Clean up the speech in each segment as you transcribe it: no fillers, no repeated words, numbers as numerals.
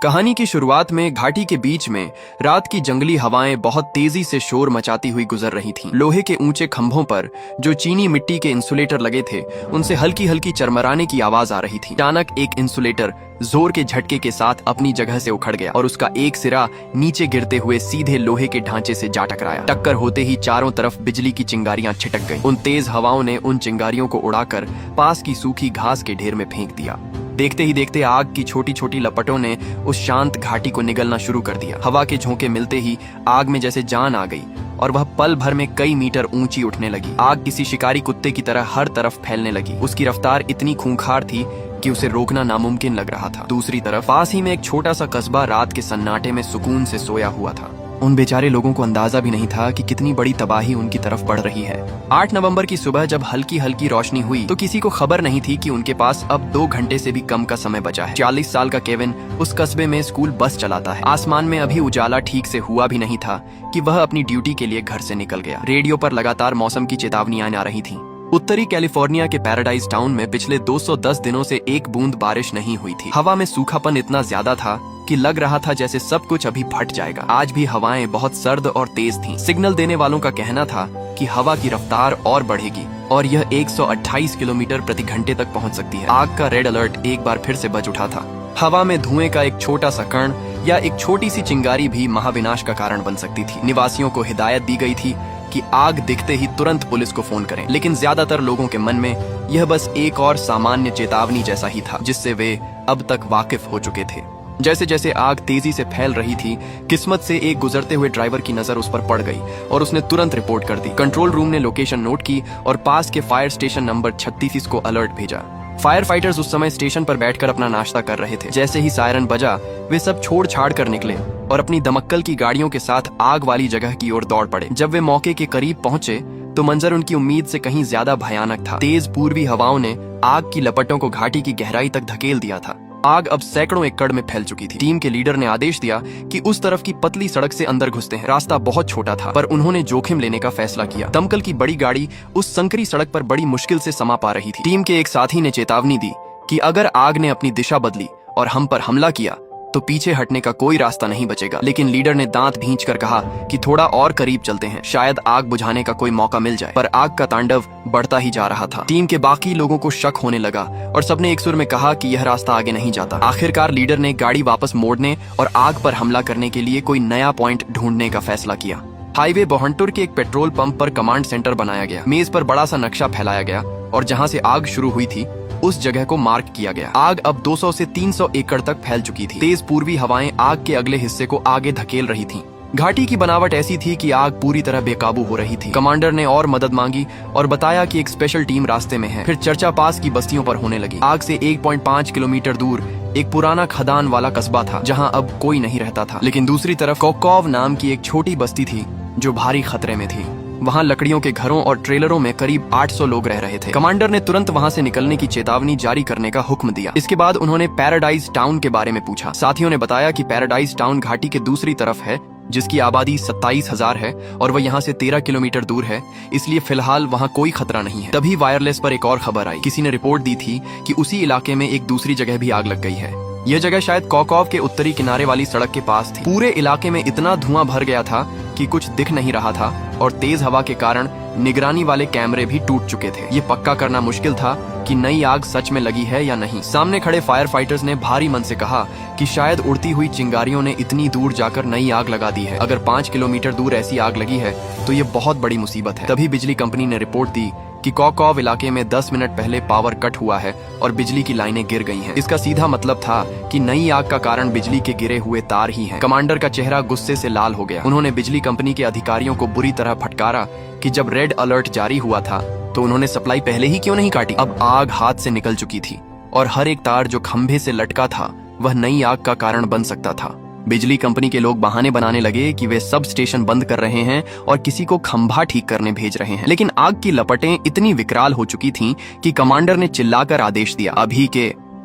कहानी की शुरुआत में घाटी के बीच में रात की जंगली हवाएं बहुत तेजी से शोर मचाती हुई गुजर रही थीं। लोहे के ऊंचे खंभों पर जो चीनी मिट्टी के इंसुलेटर लगे थे उनसे हल्की हल्की चरमराने की आवाज आ रही थी। अचानक एक इंसुलेटर जोर के झटके के साथ अपनी जगह से उखड़ गया और उसका एक सिरा नीचे गिरते हुए सीधे लोहे के ढांचे से जा टकराया। टक्कर होते ही चारों तरफ बिजली की चिंगारियां छिटक गईं। उन तेज हवाओं ने उन चिंगारियों को उड़ाकर पास की सूखी घास के ढेर में फेंक दिया। देखते ही देखते आग की छोटी छोटी लपटों ने उस शांत घाटी को निगलना शुरू कर दिया। हवा के झोंके मिलते ही आग में जैसे जान आ गई और वह पल भर में कई मीटर ऊंची उठने लगी। आग किसी शिकारी कुत्ते की तरह हर तरफ फैलने लगी। उसकी रफ्तार इतनी खूंखार थी कि उसे रोकना नामुमकिन लग रहा था। दूसरी तरफ पास ही में एक छोटा सा कस्बा रात के सन्नाटे में सुकून से सोया हुआ था। उन बेचारे लोगों को अंदाजा भी नहीं था कि कितनी बड़ी तबाही उनकी तरफ बढ़ रही है। 8 नवंबर की सुबह जब हल्की हल्की रोशनी हुई तो किसी को खबर नहीं थी कि उनके पास अब 2 घंटे से भी कम का समय बचा है। 40 साल का केविन उस कस्बे में स्कूल बस चलाता है। आसमान में अभी उजाला ठीक से हुआ भी नहीं था कि वह अपनी ड्यूटी के लिए घर से निकल गया। रेडियो पर लगातार मौसम की चेतावनियां आ रही थी। उत्तरी कैलिफोर्निया के पैराडाइज टाउन में पिछले 210 दिनों से एक बूंद बारिश नहीं हुई थी। हवा में सूखापन इतना ज्यादा था कि लग रहा था जैसे सब कुछ अभी फट जाएगा। आज भी हवाएं बहुत सर्द और तेज थीं। सिग्नल देने वालों का कहना था कि हवा की रफ्तार और बढ़ेगी और यह 128 किलोमीटर प्रति घंटे तक पहुंच सकती है। आग का रेड अलर्ट एक बार फिर से बज उठा था। हवा में धुएं का एक छोटा सा कण या एक छोटी सी चिंगारी भी महाविनाश का कारण बन सकती थी। निवासियों को हिदायत दी गई थी कि आग दिखते ही तुरंत पुलिस को फोन करें, लेकिन ज्यादातर लोगों के मन में यह बस एक और सामान्य चेतावनी जैसा ही था जिससे वे अब तक वाकिफ हो चुके थे। जैसे जैसे आग तेजी से फैल रही थी, किस्मत से एक गुजरते हुए ड्राइवर की नजर उस पर पड़ गई और उसने तुरंत रिपोर्ट कर दी। कंट्रोल रूम ने लोकेशन नोट की और पास के फायर स्टेशन नंबर 36 को अलर्ट भेजा। फायर फाइटर्स उस समय स्टेशन पर बैठकर अपना नाश्ता कर रहे थे। जैसे ही सायरन बजा वे सब छोड़ छाड़ कर निकले और अपनी दमक्कल की गाड़ियों के साथ आग वाली जगह की ओर दौड़ पड़े। जब वे मौके के करीब पहुंचे तो मंजर उनकी उम्मीद से कहीं ज्यादा भयानक था। तेज पूर्वी हवाओं ने आग की लपटों को घाटी की गहराई तक धकेल दिया था। आग अब सैकड़ों एकड़ में फैल चुकी थी। टीम के लीडर ने आदेश दिया कि उस तरफ की पतली सड़क से अंदर घुसते हैं। रास्ता बहुत छोटा था पर उन्होंने जोखिम लेने का फैसला किया। दमकल की बड़ी गाड़ी उस संकरी सड़क पर बड़ी मुश्किल से समा पा रही थी। टीम के एक साथी ने चेतावनी दी कि अगर आग ने अपनी दिशा बदली और हम पर हमला किया तो पीछे हटने का कोई रास्ता नहीं बचेगा। लेकिन लीडर ने दांत भींचकर कहा कि थोड़ा और करीब चलते हैं, शायद आग बुझाने का कोई मौका मिल जाए। पर आग का तांडव बढ़ता ही जा रहा था। टीम के बाकी लोगों को शक होने लगा और सबने एक सुर में कहा कि यह रास्ता आगे नहीं जाता। आखिरकार लीडर ने गाड़ी वापस मोड़ने और आग पर हमला करने के लिए कोई नया पॉइंट ढूंढने का फैसला किया। हाईवे बोहंटुर के एक पेट्रोल पंप पर कमांड सेंटर बनाया गया। मेज पर बड़ा सा नक्शा फैलाया गया और जहां से आग शुरू हुई थी उस जगह को मार्क किया गया। आग अब 200 से 300 एकड़ तक फैल चुकी थी। तेज पूर्वी हवाएं आग के अगले हिस्से को आगे धकेल रही थीं। घाटी की बनावट ऐसी थी कि आग पूरी तरह बेकाबू हो रही थी। कमांडर ने और मदद मांगी और बताया कि एक स्पेशल टीम रास्ते में है। फिर चर्चा पास की बस्तियों पर होने लगी। आग से 1.5 किलोमीटर दूर एक पुराना खदान वाला कस्बा था जहां अब कोई नहीं रहता था। लेकिन दूसरी तरफ कोकोव नाम की एक छोटी बस्ती थी जो भारी खतरे में थी। वहां लकड़ियों के घरों और ट्रेलरों में करीब 800 लोग रह रहे थे। कमांडर ने तुरंत वहां से निकलने की चेतावनी जारी करने का हुक्म दिया। इसके बाद उन्होंने पैराडाइज टाउन के बारे में पूछा। साथियों ने बताया कि पैराडाइज टाउन घाटी के दूसरी तरफ है जिसकी आबादी 27,000 है और वह यहाँ से 13 किलोमीटर दूर है, इसलिए फिलहाल वहाँ कोई खतरा नहीं है। तभी वायरलेस पर एक और खबर आई। किसी ने रिपोर्ट दी थी कि उसी इलाके में एक दूसरी जगह भी आग लग गई है। यह जगह शायद कोकोव के उत्तरी किनारे वाली सड़क के पास थी। पूरे इलाके में इतना धुआं भर गया था कि कुछ दिख नहीं रहा था और तेज हवा के कारण निगरानी वाले कैमरे भी टूट चुके थे। ये पक्का करना मुश्किल था कि नई आग सच में लगी है या नहीं। सामने खड़े फायर फाइटर्स ने भारी मन से कहा कि शायद उड़ती हुई चिंगारियों ने इतनी दूर जाकर नई आग लगा दी है। अगर 5 किलोमीटर दूर ऐसी आग लगी है तो ये बहुत बड़ी मुसीबत है। तभी बिजली कंपनी ने रिपोर्ट दी कि कोकोव इलाके में 10 मिनट पहले पावर कट हुआ है और बिजली की लाइनें गिर गई हैं। इसका सीधा मतलब था कि नई आग का कारण बिजली के गिरे हुए तार ही हैं। कमांडर का चेहरा गुस्से से लाल हो गया। उन्होंने बिजली कंपनी के अधिकारियों को बुरी तरह फटकारा कि जब रेड अलर्ट जारी हुआ था तो उन्होंने सप्लाई पहले ही क्यों नहीं काटी। अब आग हाथ से निकल चुकी थी और हर एक तार जो खंभे से लटका था वह नई आग का कारण बन सकता था। बिजली कंपनी के लोग बहाने बनाने लगे कि वे सब स्टेशन बंद कर रहे हैं और किसी को खंभा ठीक करने भेज रहे हैं। लेकिन आग की लपटें इतनी विकराल हो चुकी थीं कि कमांडर ने चिल्लाकर आदेश दिया,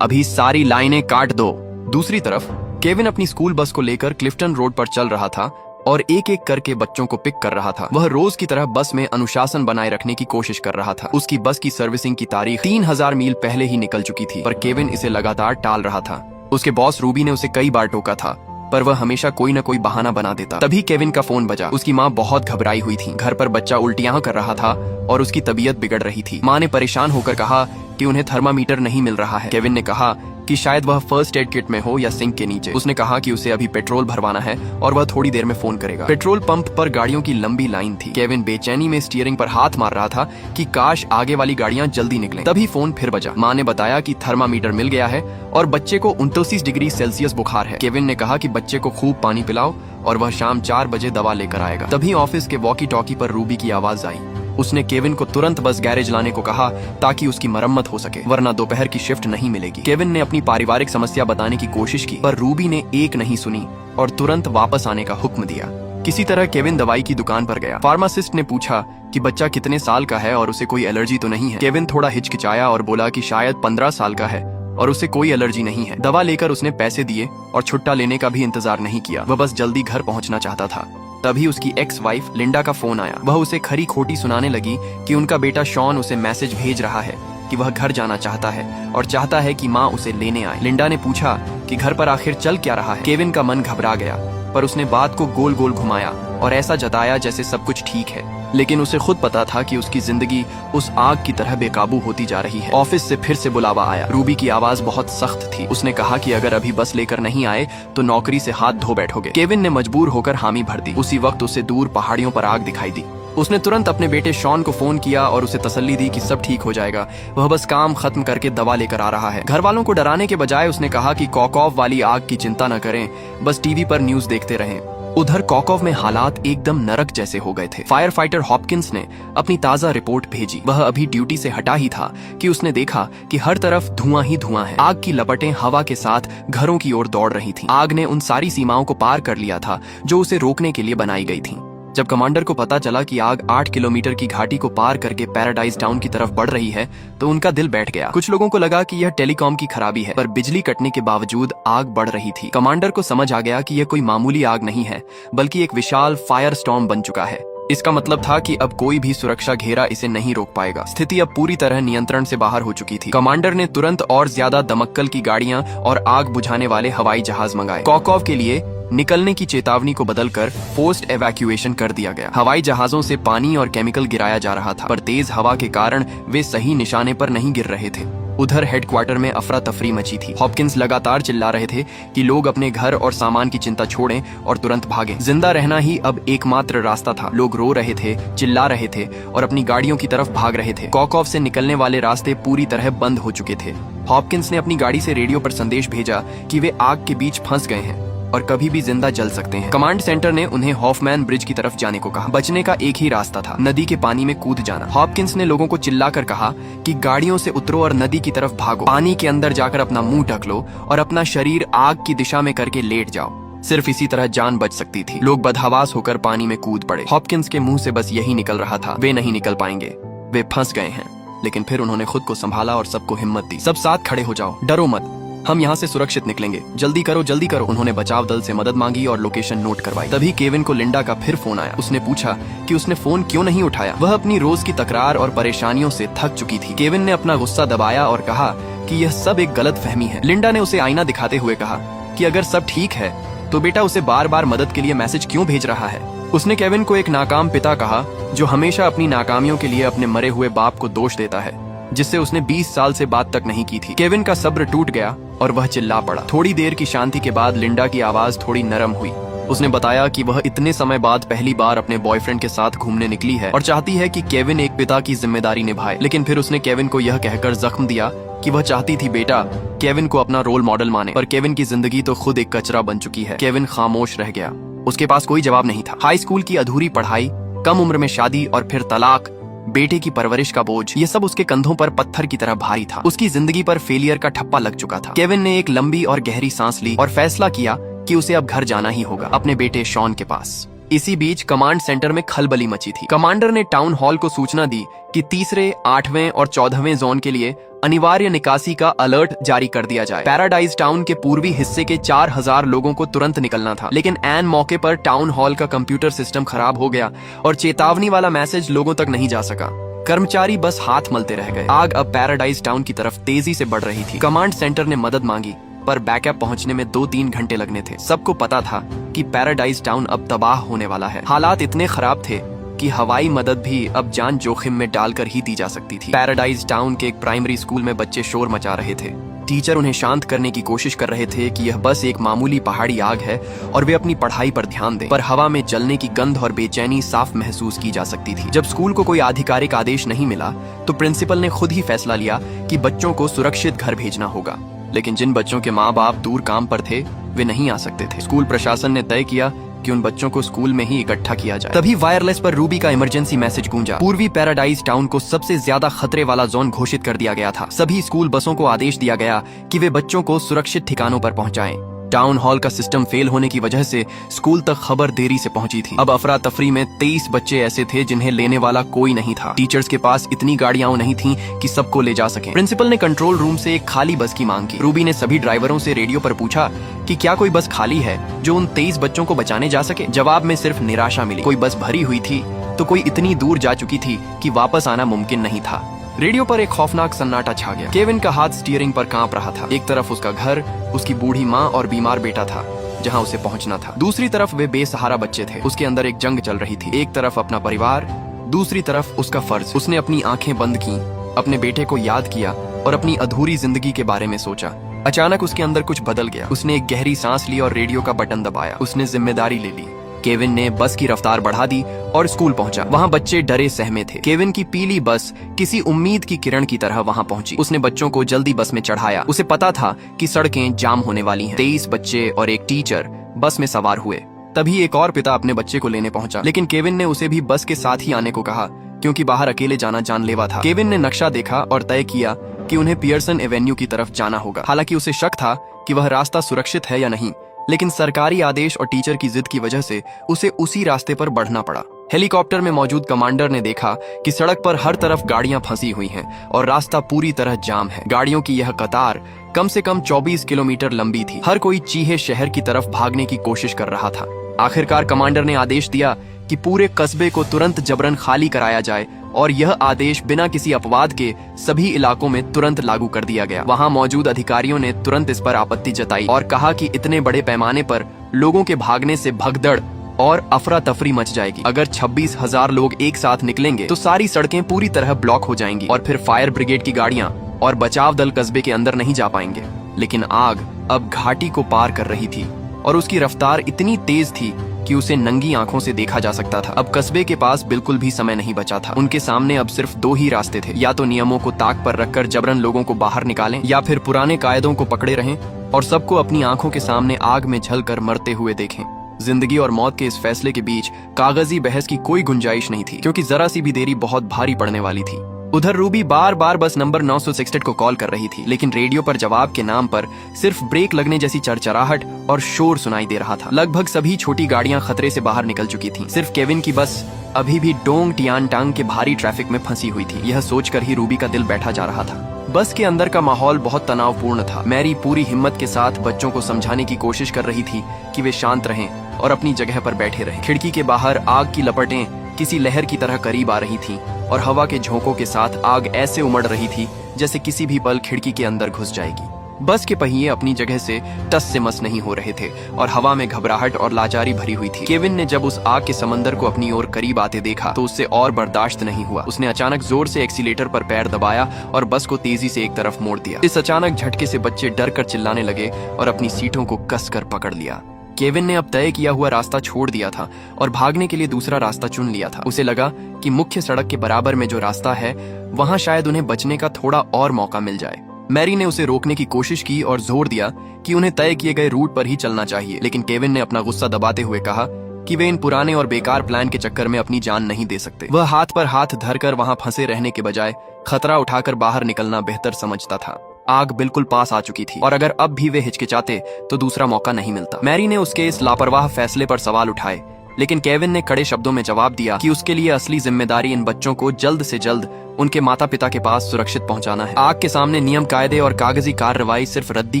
अभी सारी लाइनें काट दो। दूसरी तरफ केविन अपनी स्कूल बस को लेकर क्लिफ्टन रोड पर चल रहा था और एक एक करके बच्चों को पिक कर रहा था। वह रोज की तरह बस में अनुशासन बनाए रखने की कोशिश कर रहा था। उसकी बस की सर्विसिंग की तारीख 3000 मील पहले ही निकल चुकी थी पर केविन इसे लगातार टाल रहा था। उसके बॉस रूबी ने उसे कई बार टोका था, पर वह हमेशा कोई न कोई बहाना बना देता। तभी केविन का फोन बजा। उसकी माँ बहुत घबराई हुई थी। घर पर बच्चा उल्टियां कर रहा था और उसकी तबीयत बिगड़ रही थी। माँ ने परेशान होकर कहा कि उन्हें थर्मामीटर नहीं मिल रहा है। केविन ने कहा कि शायद वह फर्स्ट एड किट में हो या सिंक के नीचे। उसने कहा कि उसे अभी पेट्रोल भरवाना है और वह थोड़ी देर में फोन करेगा। पेट्रोल पंप पर गाड़ियों की लंबी लाइन थी। केविन बेचैनी में स्टीयरिंग पर हाथ मार रहा था कि काश आगे वाली गाड़ियां जल्दी निकलें। तभी फोन फिर बजा। माँ ने बताया कि थर्मामीटर मिल गया है और बच्चे को 29 डिग्री सेल्सियस बुखार है। केविन ने कहा कि बच्चे को खूब पानी पिलाओ और वह शाम 4 बजे दवा लेकर आएगा। तभी ऑफिस के वॉकी टॉकी पर रूबी की आवाज आई। उसने केविन को तुरंत बस गैरेज लाने को कहा ताकि उसकी मरम्मत हो सके, वरना दोपहर की शिफ्ट नहीं मिलेगी। केविन ने अपनी पारिवारिक समस्या बताने की कोशिश की, पर रूबी ने एक नहीं सुनी और तुरंत वापस आने का हुक्म दिया। किसी तरह केविन दवाई की दुकान पर गया। फार्मासिस्ट ने पूछा कि बच्चा कितने साल का है और उसे कोई एलर्जी तो नहीं है। केविन थोड़ा हिचकिचाया और बोला कि शायद 15 साल का है और उसे कोई एलर्जी नहीं है। दवा लेकर उसने पैसे दिए और छुट्टा लेने का भी इंतजार नहीं किया। वह बस जल्दी घर पहुंचना चाहता था। तभी उसकी एक्स वाइफ लिंडा का फोन आया। वह उसे खरी खोटी सुनाने लगी कि उनका बेटा शॉन उसे मैसेज भेज रहा है कि वह घर जाना चाहता है और चाहता है कि माँ उसे लेने आए। लिंडा ने पूछा कि घर पर आखिर चल क्या रहा है। केविन का मन घबरा गया, पर उसने बात को गोल गोल घुमाया और ऐसा जताया जैसे सब कुछ ठीक है, लेकिन उसे खुद पता था कि उसकी जिंदगी उस आग की तरह बेकाबू होती जा रही है। ऑफिस से फिर से बुलावा आया। रूबी की आवाज बहुत सख्त थी। उसने कहा कि अगर अभी बस लेकर नहीं आए तो नौकरी से हाथ धो बैठोगे। केविन ने मजबूर होकर हामी भर दी। उसी वक्त उसे दूर पहाड़ियों पर आग दिखाई दी। उसने तुरंत अपने बेटे शॉन को फोन किया और उसे तसल्ली दी कि सब ठीक हो जाएगा, वह बस काम खत्म करके दवा लेकर आ रहा है। घर वालों को डराने के बजाय उसने कहा कि कॉकॉव वाली आग की चिंता न करें, बस टीवी पर न्यूज देखते रहें। उधर कॉकॉव में हालात एकदम नरक जैसे हो गए थे। फायर फाइटर हॉपकिंस ने अपनी ताजा रिपोर्ट भेजी। वह अभी ड्यूटी से हटा ही था कि उसने देखा कि हर तरफ धुआं ही धुआं है। आग की लपटें हवा के साथ घरों की ओर दौड़ रही थीं। आग ने उन सारी सीमाओं को पार कर लिया था जो उसे रोकने के लिए बनाई गई थीं। जब कमांडर को पता चला कि आग 8 किलोमीटर की घाटी को पार करके पैराडाइज टाउन की तरफ बढ़ रही है तो उनका दिल बैठ गया। कुछ लोगों को लगा कि यह टेलीकॉम की खराबी है, पर बिजली कटने के बावजूद आग बढ़ रही थी। कमांडर को समझ आ गया कि यह कोई मामूली आग नहीं है, बल्कि एक विशाल फायर स्टॉर्म बन चुका है। इसका मतलब था कि अब कोई भी सुरक्षा घेरा इसे नहीं रोक पाएगा। स्थिति अब पूरी तरह नियंत्रण से बाहर हो चुकी थी। कमांडर ने तुरंत और ज्यादा दमक्कल की गाड़ियां और आग बुझाने वाले हवाई जहाज मंगाए। कॉकॉव के लिए निकलने की चेतावनी को बदलकर फोर्स्ड एवैक्यूएशन कर दिया गया। हवाई जहाजों से पानी और केमिकल गिराया जा रहा था, पर तेज हवा के कारण वे सही निशाने पर नहीं गिर रहे थे। उधर हेडक्वार्टर में अफरा तफरी मची थी। हॉपकिंस लगातार चिल्ला रहे थे कि लोग अपने घर और सामान की चिंता छोड़ें और तुरंत भागें। जिंदा रहना ही अब एकमात्र रास्ता था। लोग रो रहे थे, चिल्ला रहे थे और अपनी गाड़ियों की तरफ भाग रहे थे। कॉकॉव से निकलने वाले रास्ते पूरी तरह बंद हो चुके थे। हॉपकिंस ने अपनी गाड़ी से रेडियो पर संदेश भेजा कि वे आग के बीच फंस गए हैं और कभी भी जिंदा जल सकते हैं। कमांड सेंटर ने उन्हें हॉफमैन ब्रिज की तरफ जाने को कहा। बचने का एक ही रास्ता था, नदी के पानी में कूद जाना। हॉपकिंस ने लोगों को चिल्लाकर कहा कि गाड़ियों से उतरो और नदी की तरफ भागो। पानी के अंदर जाकर अपना मुंह ढक लो और अपना शरीर आग की दिशा में करके लेट जाओ। सिर्फ इसी तरह जान बच सकती थी। लोग बदहवास होकर पानी में कूद पड़े। हॉपकिंस के मुंह से बस यही निकल रहा था, वे नहीं निकल पाएंगे, वे फंस गए हैं। लेकिन फिर उन्होंने खुद को संभाला और सबको हिम्मत दी। सब साथ खड़े हो जाओ, डरो मत, हम यहाँ से सुरक्षित निकलेंगे, जल्दी करो जल्दी करो। उन्होंने बचाव दल से मदद मांगी और लोकेशन नोट करवाई। तभी केविन को लिंडा का फिर फोन आया। उसने पूछा कि उसने फोन क्यों नहीं उठाया। वह अपनी रोज की तकरार और परेशानियों से थक चुकी थी। केविन ने अपना गुस्सा दबाया और कहा कि यह सब एक गलत फहमी है। लिंडा ने उसे आईना दिखाते हुए कहा कि अगर सब ठीक है तो बेटा उसे बार बार मदद के लिए मैसेज क्यों भेज रहा है। उसने केविन को एक नाकाम पिता कहा जो हमेशा अपनी नाकामियों के लिए अपने मरे हुए बाप को दोष देता है, जिससे उसने 20 साल से बात तक नहीं की थी। केविन का सब्र टूट गया और वह चिल्ला पड़ा। थोड़ी देर की शांति के बाद लिंडा की आवाज थोड़ी नरम हुई। उसने बताया कि वह इतने समय बाद पहली बार अपने बॉयफ्रेंड के साथ घूमने निकली है और चाहती है कि केविन एक पिता की जिम्मेदारी निभाए। लेकिन फिर उसने केविन को यह कहकर जख्म दिया कि वह चाहती थी बेटा केविन को अपना रोल मॉडल माने, पर केविन की जिंदगी तो खुद एक कचरा बन चुकी है। केविन खामोश रह गया। उसके पास कोई जवाब नहीं था। हाई स्कूल की अधूरी पढ़ाई, कम उम्र में शादी और फिर तलाक, बेटे की परवरिश का बोझ, ये सब उसके कंधों पर पत्थर की तरह भारी था। उसकी जिंदगी पर फेलियर का ठप्पा लग चुका था। केविन ने एक लंबी और गहरी सांस ली और फैसला किया कि उसे अब घर जाना ही होगा, अपने बेटे शॉन के पास। इसी बीच कमांड सेंटर में खलबली मची थी। कमांडर ने टाउन हॉल को सूचना दी कि 3रे, 8वें और 14वें जोन के लिए अनिवार्य निकासी का अलर्ट जारी कर दिया जाए। पैराडाइज टाउन के पूर्वी हिस्से के 4000 लोगों को तुरंत निकलना था, लेकिन ऐन मौके पर टाउन हॉल का कंप्यूटर सिस्टम खराब हो गया और चेतावनी वाला मैसेज लोगों तक नहीं जा सका। कर्मचारी बस हाथ मलते रह गए। आग अब पैराडाइज टाउन की तरफ तेजी से बढ़ रही थी। कमांड सेंटर ने मदद मांगी, पर बैकअप पहुंचने में 2-3 घंटे लगने थे। सबको पता था कि पैराडाइज टाउन अब तबाह होने वाला है। हालात इतने खराब थे कि हवाई मदद भी अब जान जोखिम में डालकर ही दी जा सकती थी। पैराडाइज टाउन के एक प्राइमरी स्कूल में बच्चे शोर मचा रहे थे। टीचर उन्हें शांत करने की कोशिश कर रहे थे कि यह बस एक मामूली पहाड़ी आग है और वे अपनी पढ़ाई पर ध्यान दें। पर हवा में जलने की गंध और बेचैनी साफ महसूस की जा सकती थी। जब स्कूल को कोई आधिकारिक आदेश नहीं मिला तो प्रिंसिपल ने खुद ही फैसला लिया कि बच्चों को सुरक्षित घर भेजना होगा। लेकिन जिन बच्चों के माँ बाप दूर काम पर थे वे नहीं आ सकते थे। स्कूल प्रशासन ने तय किया कि उन बच्चों को स्कूल में ही इकट्ठा किया जाए। तभी वायरलेस पर रूबी का इमरजेंसी मैसेज गूंजा। पूर्वी पैराडाइज टाउन को सबसे ज्यादा खतरे वाला जोन घोषित कर दिया गया था। सभी स्कूल बसों को आदेश दिया गया कि वे बच्चों को सुरक्षित ठिकानों पर पहुंचाएं। टाउन हॉल का सिस्टम फेल होने की वजह से स्कूल तक खबर देरी से पहुंची थी। अब अफरा तफरी में 23 बच्चे ऐसे थे जिन्हें लेने वाला कोई नहीं था। टीचर्स के पास इतनी गाड़ियां नहीं थीं कि सबको ले जा सकें। प्रिंसिपल ने कंट्रोल रूम से एक खाली बस की मांग की। रूबी ने सभी ड्राइवरों से रेडियो पर पूछा कि क्या कोई बस खाली है जो उन 23 बच्चों को बचाने जा सके। जवाब में सिर्फ निराशा मिली। कोई बस भरी हुई थी तो कोई इतनी दूर जा चुकी थी कि वापस आना मुमकिन नहीं था। रेडियो पर एक खौफनाक सन्नाटा छा गया। केविन का हाथ स्टीयरिंग पर कांप रहा था। एक तरफ उसका घर, उसकी बूढ़ी माँ और बीमार बेटा था जहाँ उसे पहुँचना था। दूसरी तरफ वे बेसहारा बच्चे थे। उसके अंदर एक जंग चल रही थी। एक तरफ अपना परिवार, दूसरी तरफ उसका फर्ज। उसने अपनी आंखें बंद की, अपने बेटे को याद किया और अपनी अधूरी जिंदगी के बारे में सोचा। अचानक उसके अंदर कुछ बदल गया। उसने एक गहरी सांस ली और रेडियो का बटन दबाया। उसने जिम्मेदारी ले ली। केविन ने बस की रफ्तार बढ़ा दी और स्कूल पहुंचा। वहां बच्चे डरे सहमे थे। केविन की पीली बस किसी उम्मीद की किरण की तरह वहां पहुंची। उसने बच्चों को जल्दी बस में चढ़ाया। उसे पता था कि सड़कें जाम होने वाली हैं। 23 बच्चे और एक टीचर बस में सवार हुए। तभी एक और पिता अपने बच्चे को लेने पहुंचा, लेकिन केविन ने उसे भी बस के साथ ही आने को कहा क्योंकि बाहर अकेले जाना जानलेवा था। केविन ने नक्शा देखा और तय किया कि उन्हें पियर्सन एवेन्यू की तरफ जाना होगा। हालांकि उसे शक था कि वह रास्ता सुरक्षित है या नहीं, लेकिन सरकारी आदेश और टीचर की जिद की वजह से उसे उसी रास्ते पर बढ़ना पड़ा। हेलीकॉप्टर में मौजूद कमांडर ने देखा कि सड़क पर हर तरफ गाड़ियां फंसी हुई हैं और रास्ता पूरी तरह जाम है। गाड़ियों की यह कतार कम से कम 24 किलोमीटर लंबी थी। हर कोई चीहे शहर की तरफ भागने की कोशिश कर रहा था। आखिरकार कमांडर ने आदेश दिया कि पूरे कस्बे को तुरंत जबरन खाली कराया जाए और यह आदेश बिना किसी अपवाद के सभी इलाकों में तुरंत लागू कर दिया गया। वहां मौजूद अधिकारियों ने तुरंत इस पर आपत्ति जताई और कहा कि इतने बड़े पैमाने पर लोगों के भागने से भगदड़ और अफरा तफरी मच जाएगी। अगर 26,000 लोग एक साथ निकलेंगे तो सारी सड़कें पूरी तरह ब्लॉक हो जाएंगी और फिर फायर ब्रिगेड की गाड़ियां और बचाव दल कस्बे के अंदर नहीं जा पाएंगे। लेकिन आग अब घाटी को पार कर रही थी और उसकी रफ्तार इतनी तेज थी कि उसे नंगी आंखों से देखा जा सकता था। अब कस्बे के पास बिल्कुल भी समय नहीं बचा था। उनके सामने अब सिर्फ 2 ही रास्ते थे, या तो नियमों को ताक पर रखकर जबरन लोगों को बाहर निकालें या फिर पुराने कायदों को पकड़े रहें और सबको अपनी आंखों के सामने आग में झलकर मरते हुए देखें। जिंदगी और मौत के इस फैसले के बीच कागजी बहस की कोई गुंजाइश नहीं थी, क्योंकि जरा सी भी देरी बहुत भारी पड़ने वाली थी। उधर रूबी बार बार बस नंबर 966 को कॉल कर रही थी, लेकिन रेडियो पर जवाब के नाम पर सिर्फ ब्रेक लगने जैसी चरचराहट और शोर सुनाई दे रहा था। लगभग सभी छोटी गाड़ियां खतरे से बाहर निकल चुकी थीं। सिर्फ केविन की बस अभी भी डोंग टियानटांग के भारी ट्रैफिक में फंसी हुई थी। यह सोचकर ही रूबी का दिल बैठा जा रहा था। बस के अंदर का माहौल बहुत तनावपूर्ण था। मैरी पूरी हिम्मत के साथ बच्चों को समझाने की कोशिश कर रही थी कि वे शांत रहें और अपनी जगह पर बैठे रहें। खिड़की के बाहर आग की लपटें किसी लहर की तरह करीब आ रही थीं और हवा के झोंकों के साथ आग ऐसे उमड़ रही थी जैसे किसी भी पल खिड़की के अंदर घुस जाएगी। बस के पहिए अपनी जगह से टस से मस नहीं हो रहे थे और हवा में घबराहट और लाचारी भरी हुई थी। केविन ने जब उस आग के समंदर को अपनी ओर करीब आते देखा तो उससे और बर्दाश्त नहीं हुआ। उसने अचानक जोर से एक्सीलेटर पर पैर दबाया और बस को तेजी से एक तरफ मोड़ दिया। इस अचानक झटके से बच्चे डर कर चिल्लाने लगे और अपनी सीटों को कसकर पकड़ लिया। केविन ने अब तय किया हुआ रास्ता छोड़ दिया था और भागने के लिए दूसरा रास्ता चुन लिया था। उसे लगा कि मुख्य सड़क के बराबर में जो रास्ता है वहां शायद उन्हें बचने का थोड़ा और मौका मिल जाए। मैरी ने उसे रोकने की कोशिश की और जोर दिया कि उन्हें तय किए गए रूट पर ही चलना चाहिए, लेकिन केविन ने अपना गुस्सा दबाते हुए कहा कि वे इन पुराने और बेकार प्लान के चक्कर में अपनी जान नहीं दे सकते। वह हाथ पर हाथ धरकर वहां फंसे रहने के बजाय खतरा उठाकर बाहर निकलना बेहतर समझता था। आग बिल्कुल पास आ चुकी थी और अगर अब भी वे हिचकिचाते तो दूसरा मौका नहीं मिलता। मैरी ने उसके इस लापरवाह फैसले पर सवाल उठाए, लेकिन केविन ने कड़े शब्दों में जवाब दिया कि उसके लिए असली जिम्मेदारी इन बच्चों को जल्द से जल्द उनके माता पिता के पास सुरक्षित पहुंचाना है। आग के सामने नियम, कायदे और कागजी कार्रवाई सिर्फ रद्दी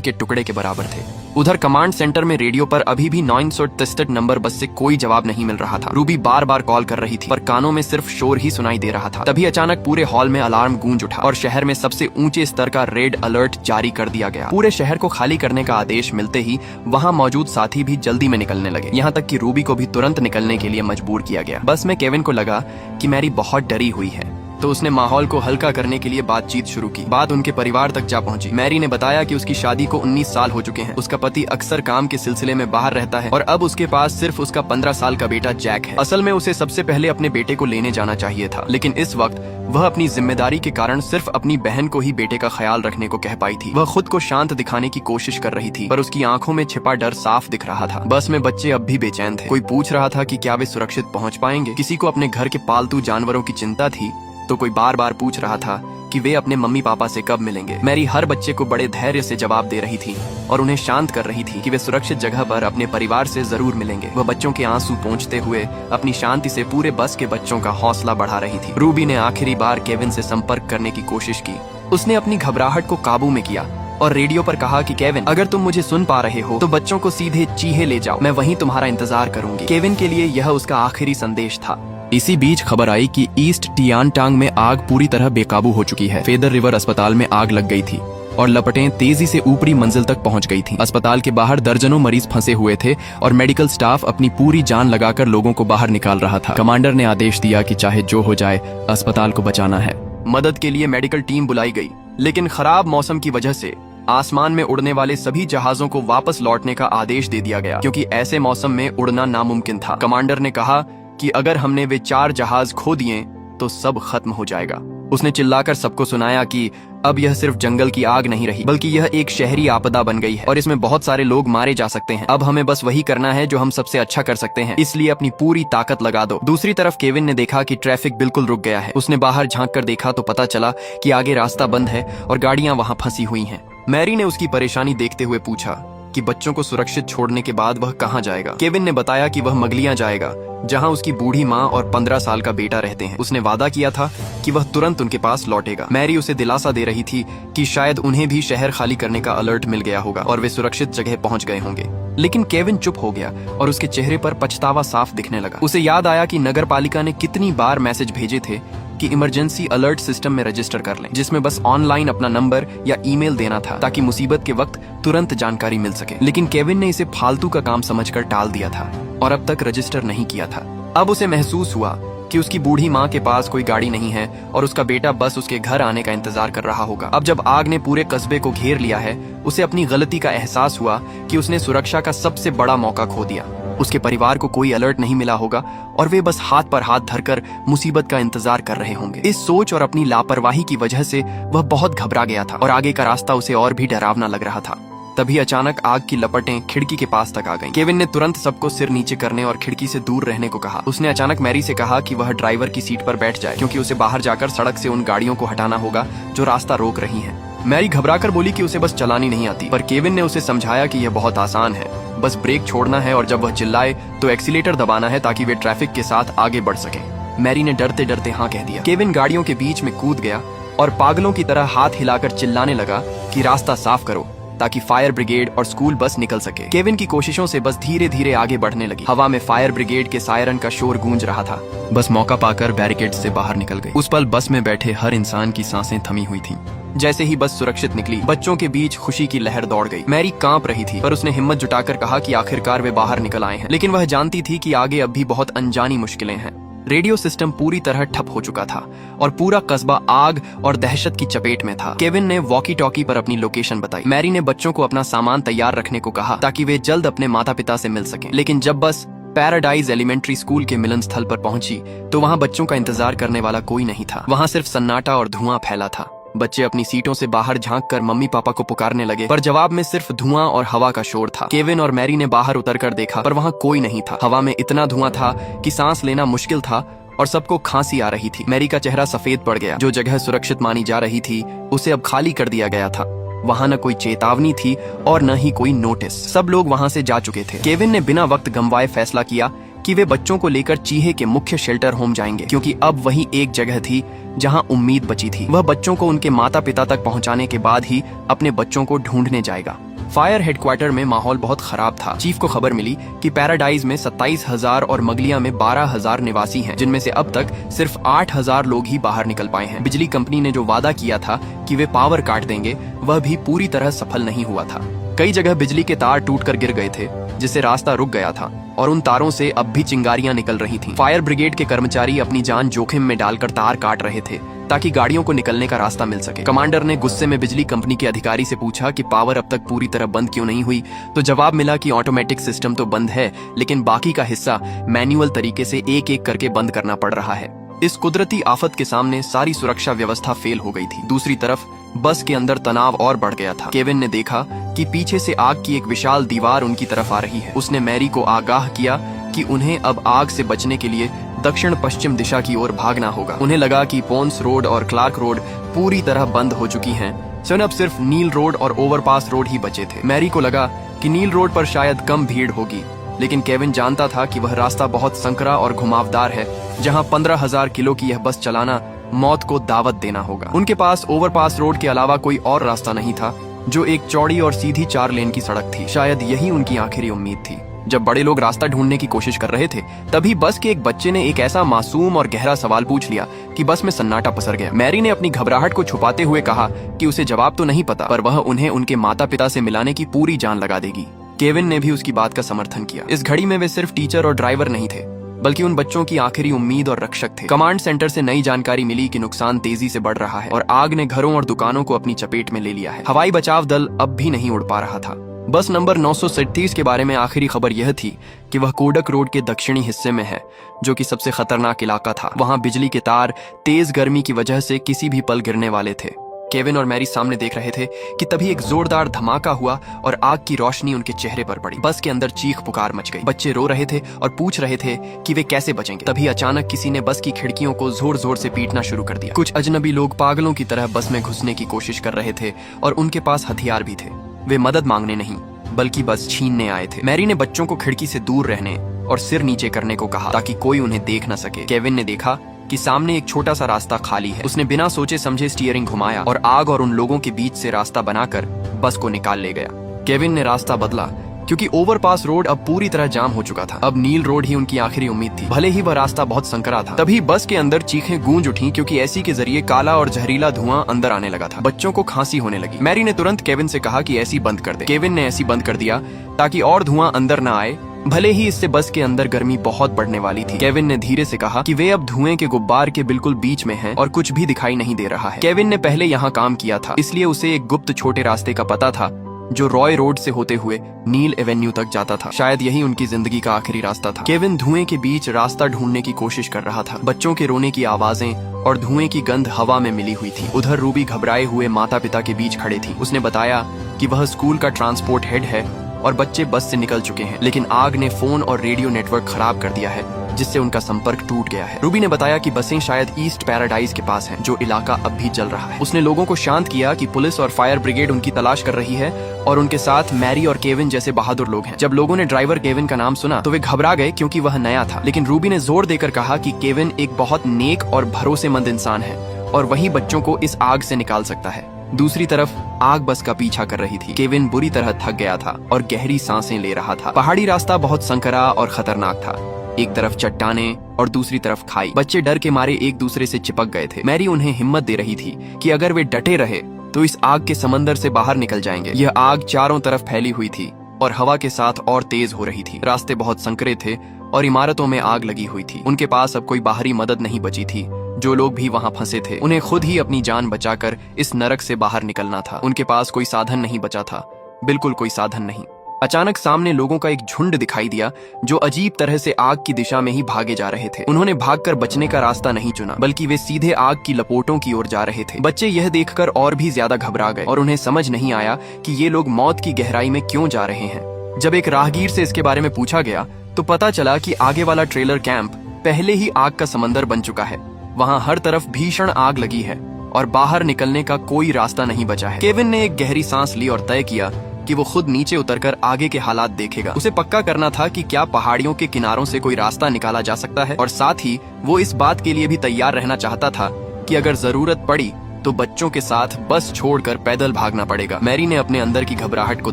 के टुकड़े के बराबर थे। उधर कमांड सेंटर में रेडियो पर अभी भी 963 नंबर बस से कोई जवाब नहीं मिल रहा था। रूबी बार बार कॉल कर रही थी पर कानों में सिर्फ शोर ही सुनाई दे रहा था। तभी अचानक पूरे हॉल में अलार्म गूंज उठा और शहर में सबसे ऊंचे स्तर का रेड अलर्ट जारी कर दिया गया। पूरे शहर को खाली करने का आदेश मिलते ही वहाँ मौजूद साथी भी जल्दी में निकलने लगे। यहाँ तक कि रूबी को भी तुरंत निकलने के लिए मजबूर किया गया। बस में केविन को लगा कि मैरी बहुत डरी हुई है, तो उसने माहौल को हल्का करने के लिए बातचीत शुरू की। बात उनके परिवार तक जा पहुंची। मैरी ने बताया कि उसकी शादी को 19 साल हो चुके हैं। उसका पति अक्सर काम के सिलसिले में बाहर रहता है और अब उसके पास सिर्फ उसका 15 साल का बेटा जैक है। असल में उसे सबसे पहले अपने बेटे को लेने जाना चाहिए था, लेकिन इस वक्त वह अपनी जिम्मेदारी के कारण सिर्फ अपनी बहन को ही बेटे का ख्याल रखने को कह पाई थी। वह खुद को शांत दिखाने की कोशिश कर रही थी, पर उसकी आंखों में छिपा डर साफ दिख रहा था। बस में बच्चे अब भी बेचैन थे। कोई पूछ रहा था कि क्या वे सुरक्षित पहुंच पाएंगे। किसी को अपने घर के पालतू जानवरों की चिंता थी, तो कोई बार बार पूछ रहा था कि वे अपने मम्मी पापा से कब मिलेंगे। मैरी हर बच्चे को बड़े धैर्य से जवाब दे रही थी और उन्हें शांत कर रही थी कि वे सुरक्षित जगह पर अपने परिवार से जरूर मिलेंगे। वह बच्चों के आंसू पोंछते हुए अपनी शांति से पूरे बस के बच्चों का हौसला बढ़ा रही थी। रूबी ने आखिरी बार केविन से संपर्क करने की कोशिश की। उसने अपनी घबराहट को काबू में किया और रेडियो पर कहा कि केविन, अगर तुम मुझे सुन पा रहे हो तो बच्चों को सीधे चीहे ले जाओ, मैं वहीं तुम्हारा इंतजार करूंगी। केविन के लिए यह उसका आखिरी संदेश था। इसी बीच खबर आई कि ईस्ट टियानटांग में आग पूरी तरह बेकाबू हो चुकी है। फेदर रिवर अस्पताल में आग लग गई थी और लपटें तेजी से ऊपरी मंजिल तक पहुंच गई थीं। अस्पताल के बाहर दर्जनों मरीज फंसे हुए थे और मेडिकल स्टाफ अपनी पूरी जान लगाकर लोगों को बाहर निकाल रहा था। कमांडर ने आदेश दिया कि चाहे जो हो जाए, अस्पताल को बचाना है। मदद के लिए मेडिकल टीम बुलाई गई, लेकिन खराब मौसम की वजह से आसमान में उड़ने वाले सभी जहाजों को वापस लौटने का आदेश दे दिया गया, क्योंकि ऐसे मौसम में उड़ना नामुमकिन था। कमांडर ने कहा कि अगर हमने वे 4 जहाज खो दिए तो सब खत्म हो जाएगा। उसने चिल्लाकर सबको सुनाया कि अब यह सिर्फ जंगल की आग नहीं रही, बल्कि यह एक शहरी आपदा बन गई है और इसमें बहुत सारे लोग मारे जा सकते हैं। अब हमें बस वही करना है जो हम सबसे अच्छा कर सकते हैं, इसलिए अपनी पूरी ताकत लगा दो। दूसरी तरफ केविन ने देखा कि ट्रैफिक बिल्कुल रुक गया है। उसने बाहर झांक कर देखा तो पता चला कि आगे रास्ता बंद है और गाड़ियां वहां फंसी हुई हैं। मैरी ने उसकी परेशानी देखते हुए पूछा कि बच्चों को सुरक्षित छोड़ने के बाद वह कहाँ जाएगा। केविन ने बताया कि वह मगलियां जाएगा, जहां उसकी बूढ़ी माँ और 15 साल का बेटा रहते हैं। उसने वादा किया था कि वह तुरंत उनके पास लौटेगा। मैरी उसे दिलासा दे रही थी कि शायद उन्हें भी शहर खाली करने का अलर्ट मिल गया होगा और वे सुरक्षित जगह पहुंच गए होंगे। लेकिन केविन चुप हो गया और उसके चेहरे पर पछतावा साफ दिखने लगा। उसे याद आया कि नगर पालिका ने कितनी बार मैसेज भेजे थे कि इमरजेंसी अलर्ट सिस्टम में रजिस्टर कर लें, जिसमें बस ऑनलाइन अपना नंबर या ईमेल देना था ताकि मुसीबत के वक्त तुरंत जानकारी मिल सके। लेकिन केविन ने इसे फालतू का काम समझकर टाल दिया था और अब तक रजिस्टर नहीं किया था। अब उसे महसूस हुआ कि उसकी बूढ़ी माँ के पास कोई गाड़ी नहीं है और उसका बेटा बस उसके घर आने का इंतजार कर रहा होगा। अब जब आग ने पूरे कस्बे को घेर लिया है, उसे अपनी गलती का एहसास हुआ कि उसने सुरक्षा का सबसे बड़ा मौका खो दिया। उसके परिवार को कोई अलर्ट नहीं मिला होगा और वे बस हाथ पर हाथ धरकर मुसीबत का इंतजार कर रहे होंगे। इस सोच और अपनी लापरवाही की वजह से वह बहुत घबरा गया था और आगे का रास्ता उसे और भी डरावना लग रहा था। तभी अचानक आग की लपटें खिड़की के पास तक आ गईं। केविन ने तुरंत सबको सिर नीचे करने और खिड़की से दूर रहने को कहा। उसने अचानक मैरी से कहा कि वह ड्राइवर की सीट पर बैठ जाए, क्योंकि उसे बाहर जाकर सड़क से उन गाड़ियों को हटाना होगा जो रास्ता रोक रही हैं। मैरी घबराकर बोली कि उसे बस चलानी नहीं आती, पर केविन ने उसे समझाया कि यह बहुत आसान है, बस ब्रेक छोड़ना है और जब वह चिल्लाए तो एक्सीलेटर दबाना है ताकि वे ट्रैफिक के साथ आगे बढ़ सके। मैरी ने डरते डरते हाँ कह दिया। केविन गाड़ियों के बीच में कूद गया और पागलों की तरह हाथ हिलाकर चिल्लाने लगा कि रास्ता साफ करो ताकि फायर ब्रिगेड और स्कूल बस निकल सके। केविन की कोशिशों से बस धीरे धीरे आगे बढ़ने लगी। हवा में फायर ब्रिगेड के सायरन का शोर गूंज रहा था। बस मौका पाकर बैरिकेड से बाहर निकल गई। उस पल बस में बैठे हर इंसान की सांसें थमी हुई थीं। जैसे ही बस सुरक्षित निकली, बच्चों के बीच खुशी की लहर दौड़ गई। मैरी कांप रही थी, पर उसने हिम्मत जुटाकर कहा कि आखिरकार वे बाहर निकल आए हैं। लेकिन वह जानती थी कि आगे अब भी बहुत अनजानी मुश्किलें हैं। रेडियो सिस्टम पूरी तरह ठप हो चुका था और पूरा कस्बा आग और दहशत की चपेट में था। केविन ने वॉकी टॉकी पर अपनी लोकेशन बताई। मैरी ने बच्चों को अपना सामान तैयार रखने को कहा ताकि वे जल्द अपने माता पिता से मिल सकें। लेकिन जब बस पैराडाइज एलिमेंट्री स्कूल के मिलन स्थल पर पहुंची तो वहां बच्चों का इंतजार करने वाला कोई नहीं था। वहां सिर्फ सन्नाटा और धुआं फैला था। बच्चे अपनी सीटों से बाहर झांककर मम्मी पापा को पुकारने लगे, पर जवाब में सिर्फ धुआं और हवा का शोर था। केविन और मैरी ने बाहर उतरकर देखा, पर वहां कोई नहीं था। हवा में इतना धुआं था कि सांस लेना मुश्किल था और सबको खांसी आ रही थी। मैरी का चेहरा सफेद पड़ गया। जो जगह सुरक्षित मानी जा रही थी उसे अब खाली कर दिया गया था। वहां न कोई चेतावनी थी और न ही कोई नोटिस। सब लोग वहां से जा चुके थे। केविन ने बिना वक्त गंवाए फैसला किया कि वे बच्चों को लेकर चीहे के मुख्य शेल्टर होम जाएंगे, क्योंकि अब वही एक जगह थी जहां उम्मीद बची थी। वह बच्चों को उनके माता पिता तक पहुंचाने के बाद ही अपने बच्चों को ढूंढने जाएगा। फायर हेडक्वार्टर में माहौल बहुत खराब था। चीफ को खबर मिली कि पैराडाइज में 27,000 और मगलिया में 12,000 निवासी हैं, जिनमें से अब तक सिर्फ 8,000 लोग ही बाहर निकल पाए हैं। बिजली कंपनी ने जो वादा किया था कि वे पावर काट देंगे, वह भी पूरी तरह सफल नहीं हुआ था। कई जगह बिजली के तार टूटकर गिर गए थे, जिससे रास्ता रुक गया था और उन तारों से अब भी चिंगारियां निकल रही थीं। फायर ब्रिगेड के कर्मचारी अपनी जान जोखिम में डालकर तार काट रहे थे ताकि गाड़ियों को निकलने का रास्ता मिल सके। कमांडर ने गुस्से में बिजली कंपनी के अधिकारी से पूछा कि पावर अब तक पूरी तरह बंद क्यों नहीं हुई, तो जवाब मिला कि ऑटोमेटिक सिस्टम तो बंद है, लेकिन बाकी का हिस्सा मैन्युअल तरीके से एक एक करके बंद करना पड़ रहा है। इस कुदरती आफत के सामने सारी सुरक्षा व्यवस्था फेल हो गई थी। दूसरी तरफ बस के अंदर तनाव और बढ़ गया था। केविन ने देखा कि पीछे से आग की एक विशाल दीवार उनकी तरफ आ रही है। उसने मैरी को आगाह किया कि उन्हें अब आग से बचने के लिए दक्षिण पश्चिम दिशा की ओर भागना होगा। उन्हें लगा कि पोन्स रोड और क्लार्क रोड पूरी तरह बंद हो चुकी हैं। अब सिर्फ नील रोड और ओवरपास रोड ही बचे थे। मैरी को लगा कि नील रोड पर शायद कम भीड़ होगी, लेकिन केविन जानता था कि वह रास्ता बहुत संकरा और घुमावदार है, जहां 15,000 किलो की यह बस चलाना मौत को दावत देना होगा। उनके पास ओवरपास रोड के अलावा कोई और रास्ता नहीं था, जो एक चौड़ी और सीधी 4 लेन की सड़क थी। शायद यही उनकी आखिरी उम्मीद थी। जब बड़े लोग रास्ता ढूंढने की कोशिश कर रहे थे, तभी बस के एक बच्चे ने एक ऐसा मासूम और गहरा सवाल पूछ लिया कि बस में सन्नाटा पसर गया। मैरी ने अपनी घबराहट को छुपाते हुए कहा कि उसे जवाब तो नहीं पता, पर वह उन्हें उनके माता पिता से मिलाने की पूरी जान लगा देगी। केविन ने भी उसकी बात का समर्थन किया। इस घड़ी में वे सिर्फ टीचर और ड्राइवर नहीं थे, बल्कि उन बच्चों की आखिरी उम्मीद और रक्षक थे। कमांड सेंटर से नई जानकारी मिली कि नुकसान तेजी से बढ़ रहा है और आग ने घरों और दुकानों को अपनी चपेट में ले लिया है। हवाई बचाव दल अब भी नहीं उड़ पा रहा था। बस नंबर 937 के बारे में आखिरी खबर यह थी कि वह कोडक रोड के दक्षिणी हिस्से में है, जो कि सबसे खतरनाक इलाका था। वहां बिजली के तार तेज गर्मी की वजह से किसी भी पल गिरने वाले थे। केविन और मैरी सामने देख रहे थे कि तभी एक जोरदार धमाका हुआ और आग की रोशनी उनके चेहरे पर पड़ी। बस के अंदर चीख पुकार मच गई। बच्चे रो रहे थे और पूछ रहे थे कि वे कैसे बचेंगे। तभी अचानक किसी ने बस की खिड़कियों को जोर जोर से पीटना शुरू कर दिया। कुछ अजनबी लोग पागलों की तरह बस में घुसने की कोशिश कर रहे थे और उनके पास हथियार भी थे। वे मदद मांगने नहीं, बल्कि बस छीनने आए थे। मैरी ने बच्चों को खिड़की से दूर रहने और सिर नीचे करने को कहा ताकि कोई उन्हें देख न सके। केविन ने देखा कि सामने एक छोटा सा रास्ता खाली है। उसने बिना सोचे समझे स्टीयरिंग घुमाया और आग और उन लोगों के बीच से रास्ता बनाकर बस को निकाल ले गया। केविन ने रास्ता बदला क्योंकि ओवरपास रोड अब पूरी तरह जाम हो चुका था। अब नील रोड ही उनकी आखिरी उम्मीद थी, भले ही वह रास्ता बहुत संकरा था। तभी बस के अंदर चीखें गूंज उठी क्योंकि एसी के जरिए काला और जहरीला धुआं अंदर आने लगा था। बच्चों को खांसी होने लगी। मैरी ने तुरंत केविन से कहा कि एसी बंद कर दे। केविन ने एसी बंद कर दिया ताकि और धुआं अंदर न आए, भले ही इससे बस के अंदर गर्मी बहुत बढ़ने वाली थी। केविन ने धीरे से कहा कि वे अब धुएं के गुब्बार के बिल्कुल बीच में हैं और कुछ भी दिखाई नहीं दे रहा है। केविन ने पहले यहाँ काम किया था, इसलिए उसे एक गुप्त छोटे रास्ते का पता था जो रॉय रोड से होते हुए नील एवेन्यू तक जाता था। शायद यही उनकी जिंदगी का आखिरी रास्ता था। केविन धुएं के बीच रास्ता ढूंढने की कोशिश कर रहा था। बच्चों के रोने की आवाजें और धुएं की गंध हवा में मिली हुई थी। उधर रूबी घबराए हुए माता पिता के बीच खड़े थी। उसने बताया कि वह स्कूल का ट्रांसपोर्ट हेड है और बच्चे बस से निकल चुके हैं, लेकिन आग ने फोन और रेडियो नेटवर्क खराब कर दिया है, जिससे उनका संपर्क टूट गया है। रूबी ने बताया कि बसें शायद ईस्ट पैराडाइज के पास हैं, जो इलाका अब भी जल रहा है। उसने लोगों को शांत किया कि पुलिस और फायर ब्रिगेड उनकी तलाश कर रही है और उनके साथ मैरी और केविन जैसे बहादुर लोग हैं। जब लोगों ने ड्राइवर केविन का नाम सुना तो वे घबरा गए क्योंकि वह नया था, लेकिन रूबी ने जोर देकर कहा कि केविन एक बहुत नेक और भरोसेमंद इंसान है और वही बच्चों को इस आग से निकाल सकता है। दूसरी तरफ आग बस का पीछा कर रही थी। केविन बुरी तरह थक गया था और गहरी सांसें ले रहा था। पहाड़ी रास्ता बहुत संकरा और खतरनाक था। एक तरफ चट्टाने और दूसरी तरफ खाई। बच्चे डर के मारे एक दूसरे से चिपक गए थे। मैरी उन्हें हिम्मत दे रही थी कि अगर वे डटे रहे तो इस आग के समंदर से बाहर निकल जाएंगे। यह आग चारों तरफ फैली हुई थी और हवा के साथ और तेज हो रही थी। रास्ते बहुत संकरे थे और इमारतों में आग लगी हुई थी। उनके पास अब कोई बाहरी मदद नहीं बची थी। जो लोग भी वहां फंसे थे, उन्हें खुद ही अपनी जान बचाकर इस नरक से बाहर निकलना था। उनके पास कोई साधन नहीं बचा था, बिल्कुल कोई साधन नहीं। अचानक सामने लोगों का एक झुंड दिखाई दिया जो अजीब तरह से आग की दिशा में ही भागे जा रहे थे। उन्होंने भागकर बचने का रास्ता नहीं चुना, बल्कि वे सीधे आग की लपोटों की ओर जा रहे थे। बच्चे यह देखकर और भी ज्यादा घबरा गए और उन्हें समझ नहीं आया कि ये लोग मौत की गहराई में क्यों जा रहे हैं। जब एक राहगीर से इसके बारे में पूछा गया तो पता चला कि आगे वाला ट्रेलर कैंप पहले ही आग का समंदर बन चुका है। वहां हर तरफ भीषण आग लगी है और बाहर निकलने का कोई रास्ता नहीं बचा है। केविन ने एक गहरी सांस ली और तय किया कि वो खुद नीचे उतरकर आगे के हालात देखेगा। उसे पक्का करना था कि क्या पहाड़ियों के किनारों से कोई रास्ता निकाला जा सकता है, और साथ ही वो इस बात के लिए भी तैयार रहना चाहता था कि अगर जरूरत पड़ी तो बच्चों के साथ बस छोड़कर पैदल भागना पड़ेगा। मैरी ने अपने अंदर की घबराहट को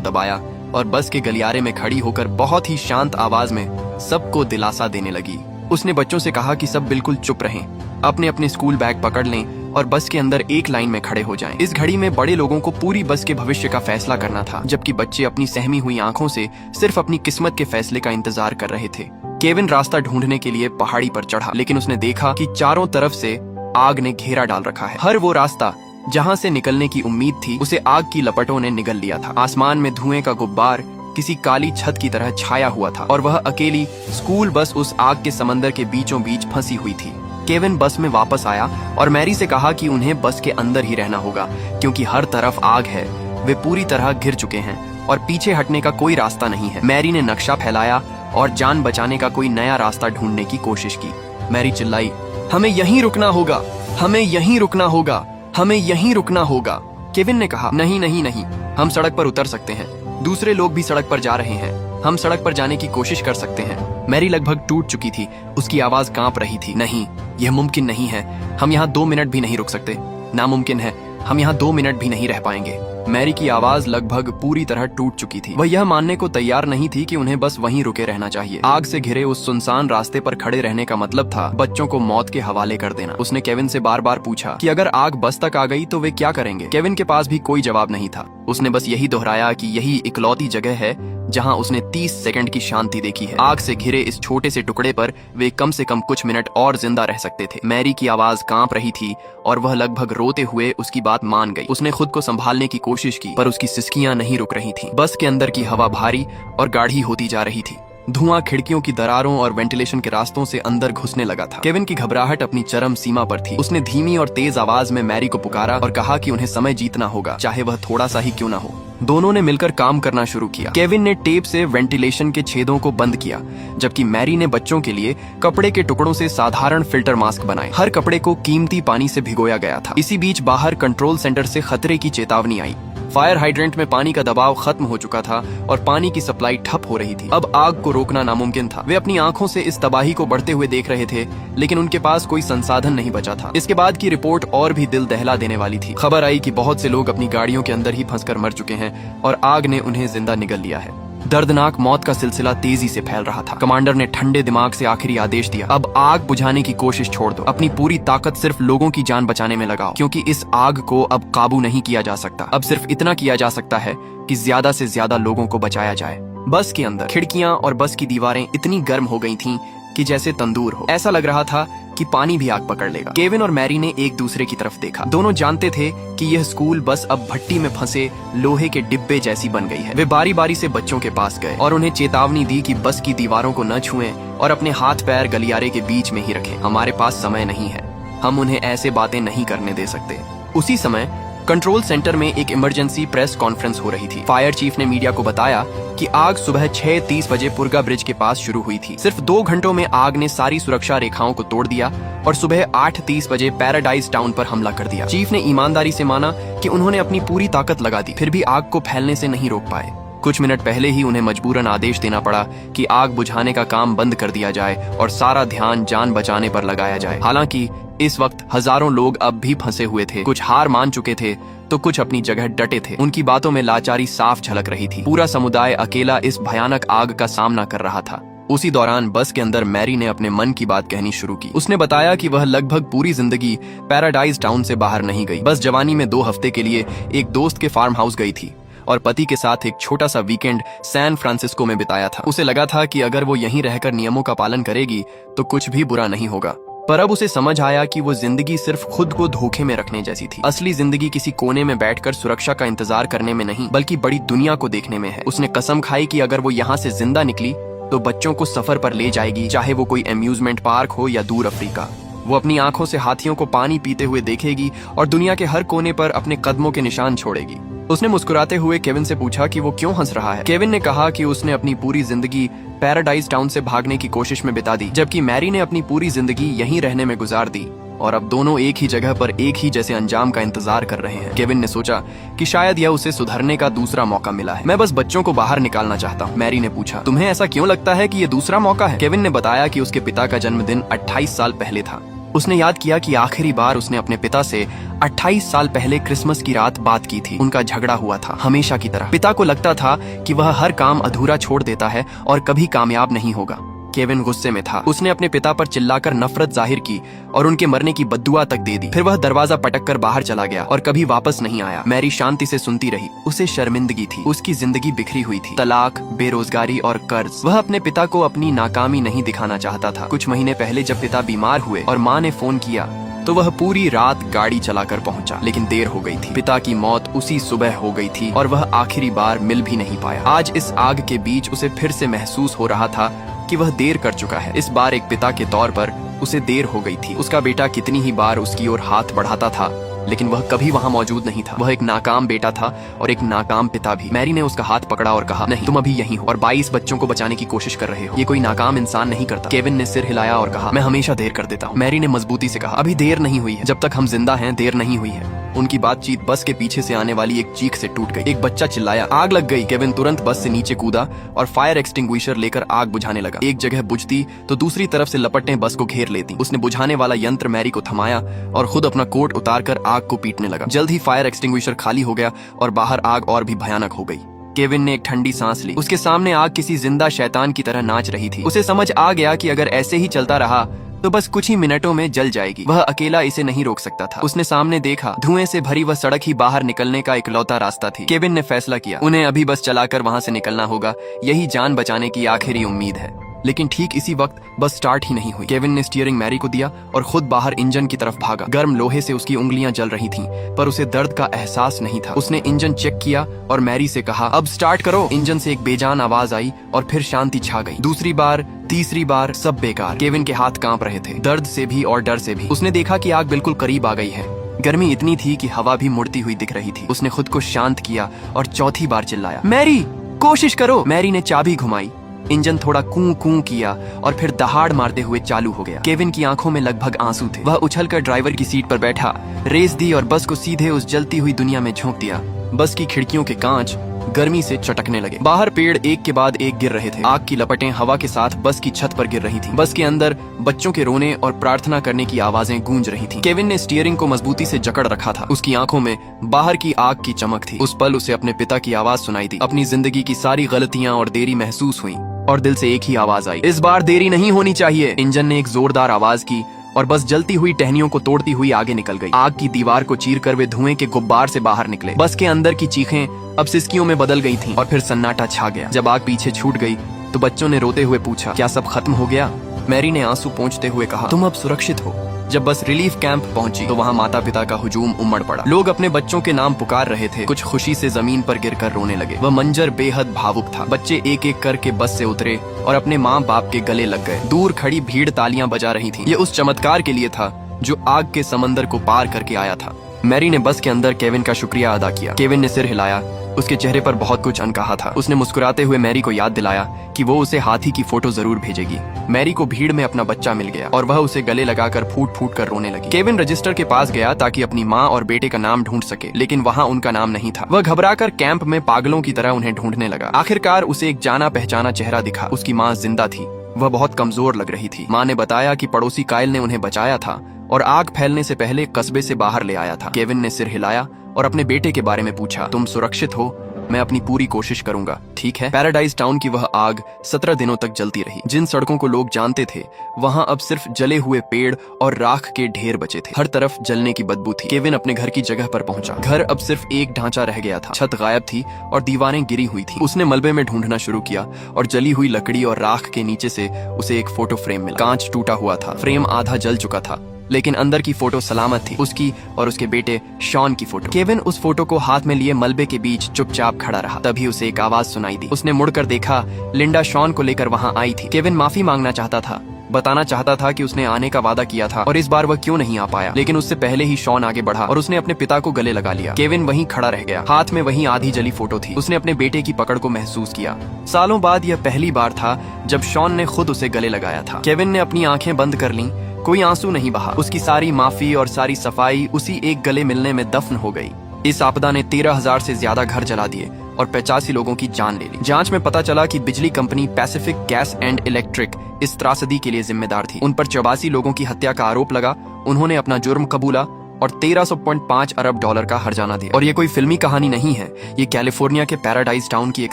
दबाया और बस के गलियारे में खड़ी होकर बहुत ही शांत आवाज में सबको दिलासा देने लगी। उसने बच्चों से कहा कि सब बिल्कुल चुप रहें, अपने अपने स्कूल बैग पकड़ लें और बस के अंदर एक लाइन में खड़े हो जाएं। इस घड़ी में बड़े लोगों को पूरी बस के भविष्य का फैसला करना था, जबकि बच्चे अपनी सहमी हुई आंखों से सिर्फ अपनी किस्मत के फैसले का इंतजार कर रहे थे। केविन रास्ता ढूंढने के लिए पहाड़ी पर चढ़ा, लेकिन उसने देखा कि चारों तरफ से आग ने घेरा डाल रखा है। हर वो रास्ता जहाँ से निकलने की उम्मीद थी, उसे आग की लपटों ने निगल लिया था। आसमान में धुएं का गुब्बार किसी काली छत की तरह छाया हुआ था और वह अकेली स्कूल बस उस आग के समंदर के बीचों बीच फंसी हुई थी। केविन बस में वापस आया और मैरी से कहा कि उन्हें बस के अंदर ही रहना होगा, क्योंकि हर तरफ आग है, वे पूरी तरह घिर चुके हैं और पीछे हटने का कोई रास्ता नहीं है। मैरी ने नक्शा फैलाया और जान बचाने का कोई नया रास्ता ढूंढने की कोशिश की। मैरी चिल्लाई, हमें यहीं रुकना होगा, हमें यहीं रुकना होगा, हमें यहीं रुकना होगा। केविन ने कहा, नहीं नहीं नहीं, हम सड़क पर उतर सकते हैं, दूसरे लोग भी सड़क पर जा रहे हैं, हम सड़क पर जाने की कोशिश कर सकते हैं। मैरी लगभग टूट चुकी थी, उसकी आवाज कांप रही थी। नहीं, यह मुमकिन नहीं है, हम यहाँ 2 मिनट भी नहीं रुक सकते, नामुमकिन है, हम यहाँ 2 मिनट भी नहीं रह पाएंगे। मैरी की आवाज लगभग पूरी तरह टूट चुकी थी। वह यह मानने को तैयार नहीं थी कि उन्हें बस वहीं रुके रहना चाहिए। आग से घिरे उस सुनसान रास्ते पर खड़े रहने का मतलब था बच्चों को मौत के हवाले कर देना। उसने केविन से बार बार पूछा कि अगर आग बस तक आ गई तो वे क्या करेंगे। केविन के पास भी कोई जवाब नहीं था। उसने बस यही दोहराया कि यही इकलौती जगह है जहां उसने 30 सेकंड की शांति देखी है। आग से घिरे इस छोटे से टुकड़े पर वे कम से कम कुछ मिनट और जिंदा रह सकते थे। मैरी की आवाज कांप रही थी और वह लगभग रोते हुए उसकी बात मान गई। उसने खुद को संभालने की कोशिश की, पर उसकी सिसकियां नहीं रुक रही थीं। बस के अंदर की हवा भारी और गाढ़ी होती जा रही थी। धुआं खिड़कियों की दरारों और वेंटिलेशन के रास्तों से अंदर घुसने लगा था। केविन की घबराहट अपनी चरम सीमा पर थी। उसने धीमी और तेज आवाज में मैरी को पुकारा और कहा कि उन्हें समय जीतना होगा, चाहे वह थोड़ा सा ही क्यों ना हो। दोनों ने मिलकर काम करना शुरू किया। केविन ने टेप से वेंटिलेशन के छेदों को बंद किया, जबकि मैरी ने बच्चों के लिए कपड़े के टुकड़ों से साधारण फिल्टर मास्क बनाए। हर कपड़े को कीमती पानी से भिगोया गया था। इसी बीच बाहर कंट्रोल सेंटर से खतरे की चेतावनी आई। फायर हाइड्रेंट में पानी का दबाव खत्म हो चुका था और पानी की सप्लाई ठप हो रही थी। अब आग को रोकना नामुमकिन था। वे अपनी आंखों से इस तबाही को बढ़ते हुए देख रहे थे, लेकिन उनके पास कोई संसाधन नहीं बचा था। इसके बाद की रिपोर्ट और भी दिल दहला देने वाली थी। खबर आई कि बहुत से लोग अपनी गाड़ियों के अंदर ही फंसकर मर चुके हैं और आग ने उन्हें जिंदा निगल लिया है। दर्दनाक मौत का सिलसिला तेजी से फैल रहा था। कमांडर ने ठंडे दिमाग से आखिरी आदेश दिया, अब आग बुझाने की कोशिश छोड़ दो, अपनी पूरी ताकत सिर्फ लोगों की जान बचाने में लगाओ, क्योंकि इस आग को अब काबू नहीं किया जा सकता। अब सिर्फ इतना किया जा सकता है कि ज्यादा से ज्यादा लोगों को बचाया जाए। बस के अंदर खिड़कियां और बस की दीवारें इतनी गर्म हो गई थीं कि जैसे तंदूर हो। ऐसा लग रहा था कि पानी भी आग पकड़ लेगा। केविन और मैरी ने एक दूसरे की तरफ देखा। दोनों जानते थे कि यह स्कूल बस अब भट्टी में फंसे लोहे के डिब्बे जैसी बन गई है। वे बारी बारी से बच्चों के पास गए और उन्हें चेतावनी दी कि बस की दीवारों को न छुएं और अपने हाथ पैर गलियारे के बीच में ही रखें। हमारे पास समय नहीं है, हम उन्हें ऐसे बातें नहीं करने दे सकते। उसी समय कंट्रोल सेंटर में एक इमरजेंसी प्रेस कॉन्फ्रेंस हो रही थी। फायर चीफ ने मीडिया को बताया कि आग सुबह 6:30 बजे पुरगा ब्रिज के पास शुरू हुई थी। सिर्फ 2 घंटों में आग ने सारी सुरक्षा रेखाओं को तोड़ दिया और सुबह 8:30 बजे पैराडाइज टाउन पर हमला कर दिया। चीफ ने ईमानदारी से माना कि उन्होंने अपनी पूरी ताकत लगा दी, फिर भी आग को फैलने से नहीं रोक पाए। कुछ मिनट पहले ही उन्हें मजबूरन आदेश देना पड़ा कि आग बुझाने का काम बंद कर दिया जाए और सारा ध्यान जान बचाने पर लगाया जाए। हालांकि इस वक्त हजारों लोग अब भी फंसे हुए थे। कुछ हार मान चुके थे तो कुछ अपनी जगह डटे थे। उनकी बातों में लाचारी साफ झलक रही थी। पूरा समुदाय अकेला इस भयानक आग का सामना कर रहा था। उसी दौरान बस के अंदर मैरी ने अपने मन की बात कहनी शुरू की। उसने बताया कि वह लगभग पूरी जिंदगी पैराडाइज टाउन से बाहर नहीं गई। बस जवानी में 2 हफ्ते के लिए एक दोस्त के फार्म हाउस गई थी और पति के साथ एक छोटा सा वीकेंड सैन फ्रांसिस्को में बिताया था। उसे लगा था कि अगर वो यहीं रहकर नियमों का पालन करेगी तो कुछ भी बुरा नहीं होगा। पर अब उसे समझ आया कि वो जिंदगी सिर्फ खुद को धोखे में रखने जैसी थी। असली जिंदगी किसी कोने में बैठकर सुरक्षा का इंतजार करने में नहीं, बल्कि बड़ी दुनिया को देखने में है। उसने कसम खाई कि अगर वो यहाँ से जिंदा निकली तो बच्चों को सफर पर ले जाएगी, चाहे वो कोई अम्यूजमेंट पार्क हो या दूर अफ्रीका। वो अपनी आंखों से हाथियों को पानी पीते हुए देखेगी और दुनिया के हर कोने पर अपने कदमों के निशान छोड़ेगी। उसने मुस्कुराते हुए केविन से पूछा कि वो क्यों हंस रहा है। केविन ने कहा कि उसने अपनी पूरी जिंदगी पैराडाइज टाउन से भागने की कोशिश में बिता दी, जबकि मैरी ने अपनी पूरी जिंदगी यहीं रहने में गुजार दी और अब दोनों एक ही जगह पर एक ही जैसे अंजाम का इंतजार कर रहे हैं। केविन ने सोचा कि शायद यह उसे सुधरने का दूसरा मौका मिला है। मैं बस बच्चों को बाहर निकालना चाहता हूँ। मैरी ने पूछा, तुम्हें ऐसा क्यों लगता है कि ये दूसरा मौका है? केविन ने बताया कि उसके पिता का जन्मदिन 28 साल पहले था उसने याद किया कि आखिरी बार उसने अपने पिता से 28 साल पहले क्रिसमस की रात बात की थी। उनका झगड़ा हुआ था, हमेशा की तरह। पिता को लगता था कि वह हर काम अधूरा छोड़ देता है और कभी कामयाब नहीं होगा। केविन गुस्से में था। उसने अपने पिता पर चिल्लाकर नफरत जाहिर की और उनके मरने की बद्दुआ तक दे दी। फिर वह दरवाजा पटककर बाहर चला गया और कभी वापस नहीं आया। मैरी शांति से सुनती रही। उसे शर्मिंदगी थी। उसकी जिंदगी बिखरी हुई थी। तलाक, बेरोजगारी और कर्ज। वह अपने पिता को अपनी नाकामी नहीं दिखाना चाहता था। कुछ महीने पहले जब पिता बीमार हुए और माँ ने फोन किया तो वह पूरी रात गाड़ी चलाकर पहुंचा, लेकिन देर हो गई थी। पिता की मौत उसी सुबह हो गई थी और वह आखिरी बार मिल भी नहीं पाया। आज इस आग के बीच उसे फिर से महसूस हो रहा था कि वह देर कर चुका है। इस बार एक पिता के तौर पर उसे देर हो गई थी। उसका बेटा कितनी ही बार उसकी ओर हाथ बढ़ाता था, लेकिन वह कभी वहां मौजूद नहीं था। वह एक नाकाम बेटा था और एक नाकाम पिता भी। मैरी ने उसका हाथ पकड़ा और कहा, नहीं, तुम अभी यहीं हो और 22 बच्चों को बचाने की कोशिश कर रहे हो। ये कोई नाकाम इंसान नहीं करता। केविन ने सिर हिलाया और कहा, मैं हमेशा देर कर देता हूँ। मैरी ने मजबूती से कहा, अभी देर नहीं हुई है। जब तक हम जिंदा हैं, देर नहीं हुई है। उनकी बातचीत बस के पीछे से आने वाली एक चीख से टूट गई। एक बच्चा चिल्लाया, आग लग गई। केविन तुरंत बस से नीचे कूदा और फायर एक्सटिंग्विशर लेकर आग बुझाने लगा। एक जगह बुझती तो दूसरी तरफ से लपटें बस को घेर लेती। उसने बुझाने वाला यंत्र मैरी को थमाया और खुद अपना कोट उतारकर आग को पीटने लगा। जल्द ही फायर एक्सटिंग्विशर खाली हो गया और बाहर आग और भी भयानक हो गई। केविन ने एक ठंडी सांस ली। उसके सामने आग किसी जिंदा शैतान की तरह नाच रही थी। उसे समझ आ गया कि अगर ऐसे ही चलता रहा तो बस कुछ ही मिनटों में जल जाएगी। वह अकेला इसे नहीं रोक सकता था। उसने सामने देखा, धुएं से भरी वह सड़क ही बाहर निकलने का इकलौता रास्ता थी। केविन ने फैसला किया, उन्हें अभी बस चलाकर वहां से निकलना होगा। यही जान बचाने की आखिरी उम्मीद है। लेकिन ठीक इसी वक्त बस स्टार्ट ही नहीं हुई। केविन ने स्टीयरिंग मैरी को दिया और खुद बाहर इंजन की तरफ भागा। गर्म लोहे से उसकी उंगलियां जल रही थीं, पर उसे दर्द का एहसास नहीं था। उसने इंजन चेक किया और मैरी से कहा, अब स्टार्ट करो। इंजन से एक बेजान आवाज आई और फिर शांति छा गई। दूसरी बार, तीसरी बार, सब बेकार। केविन के हाथ कांप रहे थे, दर्द से भी और डर से भी। उसने देखा कि आग बिल्कुल करीब आ गई है। गर्मी इतनी थी कि हवा भी मुड़ती हुई दिख रही थी। उसने खुद को शांत किया और चौथी बार चिल्लाया, मैरी, कोशिश करो। मैरी ने चाबी घुमाई। इंजन थोड़ा कूं कूं किया और फिर दहाड़ मारते हुए चालू हो गया। केविन की आंखों में लगभग आंसू थे। वह उछलकर ड्राइवर की सीट पर बैठा, रेस दी और बस को सीधे उस जलती हुई दुनिया में झोंक दिया। बस की खिड़कियों के कांच गर्मी से चटकने लगे। बाहर पेड़ एक के बाद एक गिर रहे थे। आग की लपटें हवा के साथ बस की छत पर गिर रही थीं। बस के अंदर बच्चों के रोने और प्रार्थना करने की आवाजें गूंज रही थीं। केविन ने स्टीयरिंग को मजबूती से जकड़ रखा था। उसकी आंखों में बाहर की आग की चमक थी। उस पल उसे अपने पिता की आवाज सुनाई दी। अपनी जिंदगी की सारी गलतियां और देरी महसूस हुई और दिल से एक ही आवाज आई, इस बार देरी नहीं होनी चाहिए। इंजन ने एक जोरदार आवाज की और बस जलती हुई टहनियों को तोड़ती हुई आगे निकल गई। आग की दीवार को चीरकर वे धुएं के गुब्बार से बाहर निकले। बस के अंदर की चीखें अब सिसकियों में बदल गई थीं और फिर सन्नाटा छा गया। जब आग पीछे छूट गई तो बच्चों ने रोते हुए पूछा, क्या सब खत्म हो गया? मैरी ने आंसू पोंछते हुए कहा, तुम अब सुरक्षित हो। जब बस रिलीफ कैंप पहुंची तो वहां माता पिता का हुजूम उमड़ पड़ा। लोग अपने बच्चों के नाम पुकार रहे थे। कुछ खुशी से जमीन पर गिरकर रोने लगे। वह मंजर बेहद भावुक था। बच्चे एक एक करके बस से उतरे और अपने माँ बाप के गले लग गए। दूर खड़ी भीड़ तालियां बजा रही थी। ये उस चमत्कार के लिए था जो आग के समंदर को पार करके आया था। मैरी ने बस के अंदर केविन का शुक्रिया अदा किया। केविन ने सिर हिलाया। उसके चेहरे पर बहुत कुछ अनकहा था। उसने मुस्कुराते हुए मैरी को याद दिलाया कि वो उसे हाथी की फोटो जरूर भेजेगी। मैरी को भीड़ में अपना बच्चा मिल गया और वह उसे गले लगाकर फूट फूट कर रोने लगी। केविन रजिस्टर के पास गया ताकि अपनी माँ और बेटे का नाम ढूंढ सके, लेकिन वहाँ उनका नाम नहीं था। वह घबराकर कैंप में पागलों की तरह उन्हें ढूंढने लगा। आखिरकार उसे एक जाना पहचाना चेहरा दिखा। उसकी माँ जिंदा थी। वह बहुत कमजोर लग रही थी। माँ ने बताया कि पड़ोसी कायल ने उन्हें बचाया था और आग फैलने से पहले कस्बे से बाहर ले आया था। केविन ने सिर हिलाया और अपने बेटे के बारे में पूछा, तुम सुरक्षित हो? मैं अपनी पूरी कोशिश करूंगा, ठीक है? पैराडाइज टाउन की वह आग 17 दिनों तक जलती रही। जिन सड़कों को लोग जानते थे वहां अब सिर्फ जले हुए पेड़ और राख के ढेर बचे थे। हर तरफ जलने की बदबू थी। केविन अपने घर की जगह पर पहुंचा। घर अब सिर्फ एक ढांचा रह गया था। छत गायब थी और दीवारें गिरी हुई थी। उसने मलबे में ढूंढना शुरू किया और जली हुई लकड़ी और राख के नीचे से उसे एक फोटो फ्रेम मिला। कांच टूटा हुआ था। फ्रेम आधा जल चुका था, लेकिन अंदर की फोटो सलामत थी। उसकी और उसके बेटे शॉन की फोटो। केविन उस फोटो को हाथ में लिए मलबे के बीच चुपचाप खड़ा रहा। तभी उसे एक आवाज सुनाई दी। उसने मुड़कर देखा। लिंडा शॉन को लेकर वहां आई थी। केविन माफी मांगना चाहता था, बताना चाहता था कि उसने आने का वादा किया था और इस बार वह क्यों नहीं आ पाया। लेकिन उससे पहले ही शॉन आगे बढ़ा और उसने अपने पिता को गले लगा लिया। केविन वहीं खड़ा रह गया। हाथ में वही आधी जली फोटो थी। उसने अपने बेटे की पकड़ को महसूस किया। सालों बाद यह पहली बार था जब शॉन ने खुद उसे गले लगाया था। केविन ने अपनी आंखें बंद कर लीं। कोई आंसू नहीं बहा। उसकी सारी माफी और सारी सफाई उसी एक गले मिलने में दफन हो गई। इस आपदा ने 13,000 से ज्यादा घर जला दिए और 85 लोगों की जान ले ली। जांच में पता चला कि बिजली company Pacific gas and electric इस त्रासदी के लिए जिम्मेदार थी। उन पर 84 लोगों की हत्या का आरोप लगा। उन्होंने अपना जुर्म कबूला और 1300.5 अरब डॉलर का हर्जाना दिया। और ये कोई फिल्मी कहानी नहीं है, ये कैलिफोर्निया के पैराडाइज टाउन की एक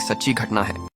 सच्ची घटना है।